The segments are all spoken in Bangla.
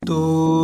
তো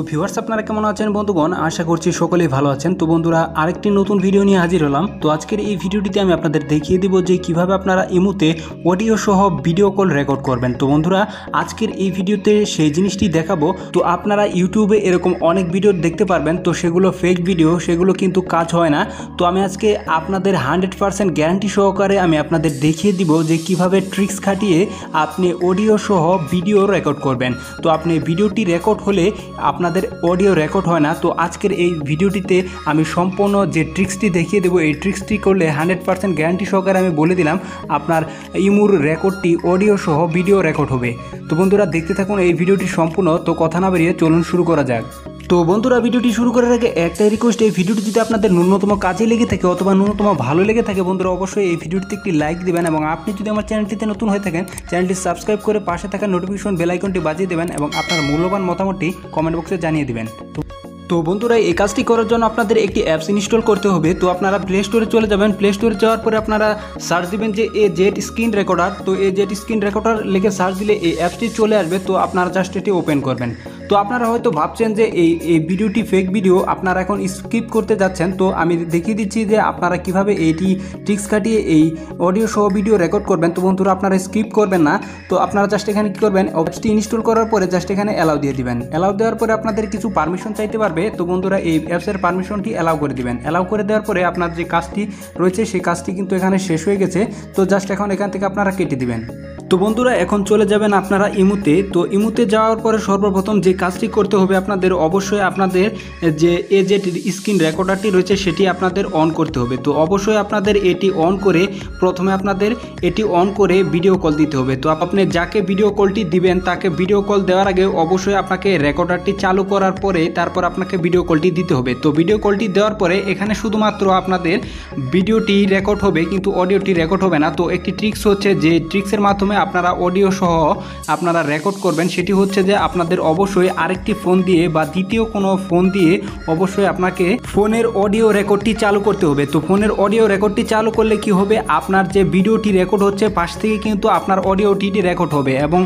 ভিউয়ার্স আপনারা কেমন আছেন বন্ধুগণ, আশা করছি সকলেই ভালো আছেন। তো বন্ধুরা আরেকটি নতুন ভিডিও নিয়ে হাজির হলাম। তো আজকের এই ভিডিওটিতে আমি আপনাদের দেখিয়ে দিব যে কিভাবে আপনারা ইমোতে অডিও সহ ভিডিও কল রেকর্ড করবেন। তো বন্ধুরা আজকের এই ভিডিওতে সেই জিনিসটি দেখাবো। তো আপনারা ইউটিউবে এরকম অনেক ভিডিও দেখতে পারবেন, তো সেগুলো ফেক ভিডিও, সেগুলো কিন্তু কাজ হয় না। তো আমি আজকে আপনাদের 100% গ্যারান্টি সহকারে আমি আপনাদের দেখিয়ে দিব যে কিভাবে ট্রিক্স খাটিয়ে আপনি অডিও সহ ভিডিও রেকর্ড করবেন। তো আপনি ভিডিওটি রেকর্ড হলে আপনাদের অডিও রেকর্ড হয় না। তো আজকের এই ভিডিওটিতে আমি সম্পূর্ণ যে ট্রিক্সটি দেখিয়ে দেবো, এই ট্রিক্সটি করলে 100% গ্যারান্টি সহকারে আমি বলে দিলাম আপনার ইমোর রেকর্ডটি অডিও সহ ভিডিও রেকর্ড হবে। তো বন্ধুরা দেখতে থাকুন এই ভিডিওটি সম্পূর্ণ। তো কথা না বেরিয়ে চলুন শুরু করা যাক। তো বন্ধুরা ভিডিওটি শুরু করার আগে একটাই রিকোয়েস্ট, এই ভিডিওটি যদি আপনাদের ন্যূনতম কাজে লেগে থাকে অথবা ন্যূনতম ভালো লেগে থাকে বন্ধুরা অবশ্যই এই ভিডিওটিতে একটি লাইক দিবেন, এবং আপনি যদি আমার চ্যানেলটিতে নতুন হয়ে থাকেন চ্যানেলটি সাবস্ক্রাইব করে পাশে থাকা নোটিফিকেশন বেল আইকনটি বাজিয়ে দেবেন এবং আপনার মূল্যবান মতামতটি কমেন্ট বক্সে জানিয়ে দিবেন। তো বন্ধুরা এই কাজটি করার জন্য আপনাদের একটি অ্যাপস ইনস্টল করতে হবে। তো আপনারা প্লে স্টোরে চলে যাবেন। প্লে স্টোরে যাওয়ার পরে আপনারা সার্চ দিবেন যে জেড স্ক্রিন রেকর্ডার। তো জেড স্ক্রিন রেকর্ডার লিখে সার্চ দিলে এই অ্যাপসটি চলে আসবে। তো আপনারা জাস্ট এটি ওপেন করবেন। তো আপনারা হয়তো ভাবছেন যে এই ভিডিওটি ফেক ভিডিও, আপনারা এখন স্কিপ করতে যাচ্ছেন। তো আমি দেখিয়ে দিচ্ছি যে আপনারা কিভাবে এইটি ট্রিক্স খাটিয়ে এই অডিও সহ ভিডিও রেকর্ড করবেন। তো বন্ধুরা আপনারা স্কিপ করবেন না। তো আপনারা জাস্ট এখানে কী করবেন, অ্যাপসটি ইনস্টল করার পরে জাস্ট এখানে অ্যালাউ দিয়ে দিবেন। অ্যালাউ দেওয়ার পরে আপনাদের কিছু পারমিশন চাইতে পারবে। তো বন্ধুরা এই অ্যাপসের পারমিশনটি অ্যালাউ করে দিবেন। অ্যালাউ করে দেওয়ার পরে আপনার যে কাজটি রয়েছে সেই কাজটি কিন্তু এখানে শেষ হয়ে গেছে। তো জাস্ট এখন এখান থেকে আপনারা কেটে দিবেন। তো বন্ধুরা এখন চলে যাবেন আপনারা ইমোতে। তো ইমোতে যাওয়ার পরে সর্বপ্রথম যে কাজটি করতে হবে আপনাদের, অবশ্যই আপনাদের যে জেড স্ক্রিন রেকর্ডারটি রয়েছে সেটি আপনাদের অন করতে হবে। তো অবশ্যই আপনাদের এটি অন করে প্রথমে আপনাদের এটি অন করে ভিডিও কল দিতে হবে। তো আপনি যাকে ভিডিও কলটি দিবেন তাকে ভিডিও কল দেওয়ার আগে অবশ্যই আপনাকে রেকর্ডারটি চালু করার পরে তারপর আপনাকে ভিডিও কলটি দিতে হবে। তো ভিডিও কলটি দেওয়ার পরে এখানে শুধুমাত্র আপনাদের ভিডিওটি রেকর্ড হবে কিন্তু অডিওটি রেকর্ড হবে না। তো একটি ট্রিক্স হচ্ছে, যে ট্রিক্সের মাধ্যমে আপনারা অডিও সহ আপনারা রেকর্ড করবেন, সেটি হচ্ছে যে আপনাদের অবশ্যই আরেকটি ফোন দিয়ে বা দ্বিতীয় কোনো ফোন দিয়ে অবশ্যই আপনাকে ফোনের অডিও রেকর্ডটি চালু করতে হবে। তো ফোনের অডিও রেকর্ডটি চালু করলে কি হবে, আপনার যে ভিডিওটি রেকর্ড হচ্ছে পাশ থেকে কিন্তু আপনার অডিওটি রেকর্ড হবে, এবং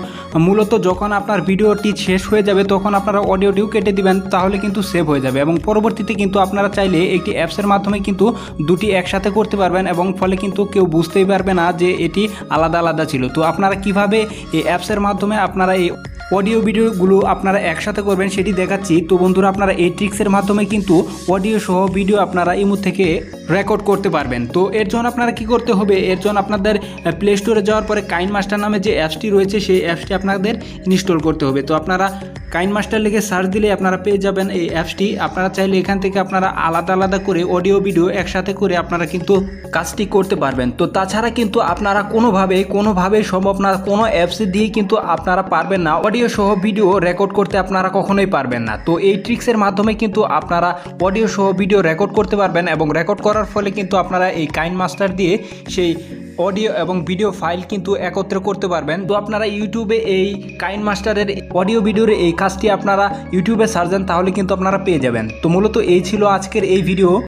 মূলত যখন আপনার ভিডিওটি শেষ হয়ে যাবে তখন আপনারা অডিওটিও কেটে দিবেন, তাহলে কিন্তু সেভ হয়ে যাবে। এবং পরবর্তীতে কিন্তু আপনারা চাইলে একটি অ্যাপসের মাধ্যমে কিন্তু দুটি একসাথে করতে পারবেন, এবং ফলে কিন্তু কেউ বুঝতেই পারবে না যে এটি আলাদা আলাদা ছিল। তো আপনারা কিভাবে এই অ্যাপসের মাধ্যমে আপনারা এই অডিও ভিডিওগুলো আপনারা একসাথে করবেন সেটি দেখাচ্ছি। তো বন্ধুরা আপনারা এই ট্রিক্সের মাধ্যমে কিন্তু অডিও সহ ভিডিও আপনারা ইমো থেকে রেকর্ড করতে পারবেন। তো এর জন্য আপনারা কি করতে হবে, এর জন্য আপনাদের প্লে স্টোরে যাওয়ার পরে কাইনমাস্টার নামে যে অ্যাপসটি রয়েছে সেই অ্যাপসটি আপনাদের ইনস্টল করতে হবে। তো আপনারা কাইনমাস্টার লিখে সার্চ দিলে আপনারা পেয়ে যাবেন এই অ্যাপসটি। আপনারা চাইলে এখান থেকে আপনারা আলাদা আলাদা করে অডিও ভিডিও একসাথে করে আপনারা কিন্তু কাজটি করতে পারবেন। তো তাছাড়া কিন্তু আপনারা কোনোভাবে সম্ভব না, কোনো অ্যাপস দিয়ে কিন্তু আপনারা পারবেন না অডিও সহ ভিডিও রেকর্ড করতে, আপনারা কখনোই পারবেন না। তো এই ট্রিক্সের মাধ্যমে কিন্তু আপনারা অডিও সহ ভিডিও রেকর্ড করতে পারবেন, এবং রেকর্ড করার ফলে কিন্তু আপনারা এই কাইনমাস্টার দিয়ে সেই অডিও এবং ভিডিও ফাইল কিন্তু একত্রে করতে পারবেন। তো আপনারা ইউটিউবে এই কাইনমাস্টারের অডিও ভিডিওর এই কাজটি আপনারা ইউটিউবে সার্চ দেন, তাহলে কিন্তু আপনারা পেয়ে যাবেন। তো মূলত এই ছিল আজকের এই ভিডিও।